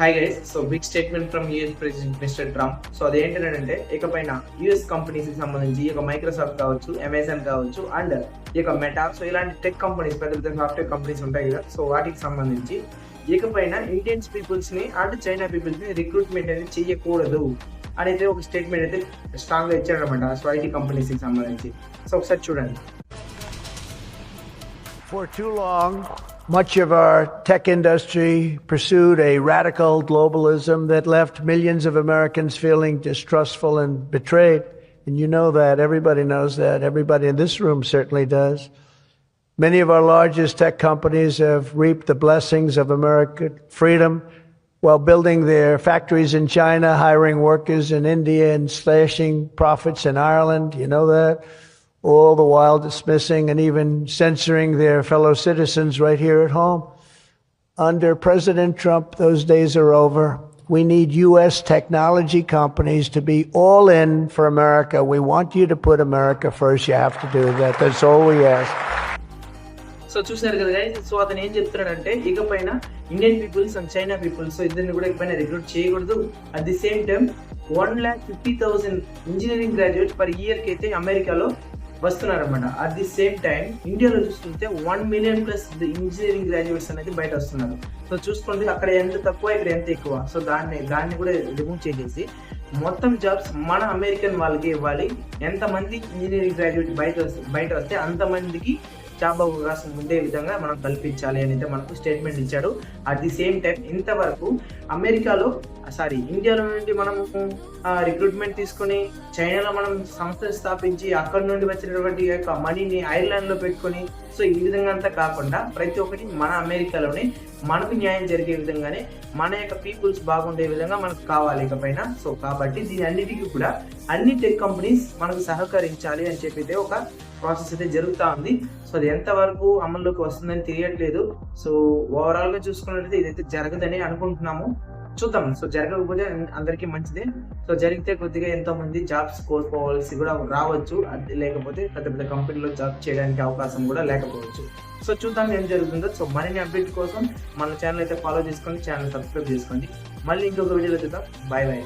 Hi guys. So big statement from US president mister Trump. So అదేంటంటే ఇకపైన US companies కి సంబంధించి ఇక మైక్రోసాఫ్ట్ కావచ్చు, అమెజాన్ కావచ్చు అండ్ ఇక మెటా, సో ఇలాంటి టెక్ కంపెనీస్, పెద్ద పెద్ద సాఫ్ట్వేర్ కంపెనీస్ ఉంటాయి కదా, సో వాటికి సంబంధించి ఇకపైన ఇండియన్స్ పీపుల్స్ ని అండ్ చైనా పీపుల్స్ ని రిక్రూట్మెంట్ అనేది చేయకూడదు అనేది ఒక స్టేట్మెంట్ అయితే స్ట్రాంగ్ గా ఇచ్చారనమాట. సో ఐటీ కంపెనీస్ కి సంబంధించి. సో ఒకసారి చూడండి. For too long, much of our tech industry pursued a radical globalism that left millions of Americans feeling distrustful and betrayed. And you know that. Everybody knows that. Everybody in this room certainly does. Many of our largest tech companies have reaped the blessings of American freedom while building their factories in China, hiring workers in India, and slashing profits in Ireland. You know that. All the while dismissing and even censoring their fellow citizens right here at home. Under President Trump, those days are over. We need U.S. technology companies to be all in for America. We want you to put America first. You have to do that. That's all we ask. So చూసారు కదా guys. So అతను ఏం చెప్తున్నాడంటే ఇకపైన Indian peoples and China peoples, so ఇద్దరిని కూడా ఇకపైన recruit చేయకూడదు. At the same time 1,50,000 engineering graduates per year కి అయితే అమెరికాలో వస్తున్నారన్నమాట. అట్ ది సేమ్ టైం ఇండియాలో చూసుకుంటే 1 million ప్లస్ ఇంజనీరింగ్ గ్రాడ్యుయేట్స్ అనేది బయట వస్తున్నారు. సో చూసుకుంటే అక్కడ ఎంత తక్కువ, ఇక్కడ ఎంత ఎక్కువ. సో దాన్ని కూడా రిమూవ్ చేసేసి మొత్తం జాబ్స్ మన అమెరికన్ వాళ్ళకి ఇవ్వాలి. ఎంతమంది ఇంజనీరింగ్ గ్రాడ్యుయేట్ బయట వస్తే అంతమందికి జాబ్ అవకాశం ఉండే విధంగా మనం కల్పించాలి అని అయితే మనకు స్టేట్మెంట్ ఇచ్చాడు. అట్ ది సేమ్ టైం ఇంతవరకు ఇండియాలో నుండి మనం రిక్రూట్మెంట్ తీసుకుని చైనాలో మనం సంస్థలు స్థాపించి అక్కడ నుండి వచ్చినటువంటి యొక్క మనీని ఐర్లాండ్ లో పెట్టుకొని, సో ఈ విధంగా అంతా కాకుండా ప్రతి ఒక్కటి మన అమెరికాలోనే మనకు న్యాయం జరిగే విధంగానే మన యొక్క పీపుల్స్ బాగుండే విధంగా మనకు కావాలి ఇకపైన. సో కాబట్టి దీని అన్నిటికీ కూడా అన్ని టెక్ కంపెనీస్ మనకు సహకరించాలి అని చెప్పి ఒక ప్రాసెస్ అయితే జరుగుతూ ఉంది. సో అది ఎంతవరకు అమల్లోకి వస్తుందని తెలియట్లేదు. సో ఓవరాల్ గా చూసుకున్నట్లయితే ఇదైతే జరగదని అనుకుంటున్నాము. చూద్దాం. సో జరగకపోతే అందరికీ మంచిదే. సో జరిగితే కొద్దిగా ఎంతో మంది జాబ్స్ కోల్పోవాల్సి కూడా రావచ్చు. అది లేకపోతే పెద్ద పెద్ద కంపెనీలో జాబ్ చేయడానికి అవకాశం కూడా లేకపోవచ్చు. సో చూద్దాం ఏం జరుగుతుందో. సో మరిన్ని అప్డేట్ కోసం మన ఛానల్ అయితే ఫాలో చేసుకోండి, ఛానల్ సబ్స్క్రైబ్ చేసుకోండి. మళ్ళీ ఇంకొక వీడియోలో చూద్దాం. Bye bye.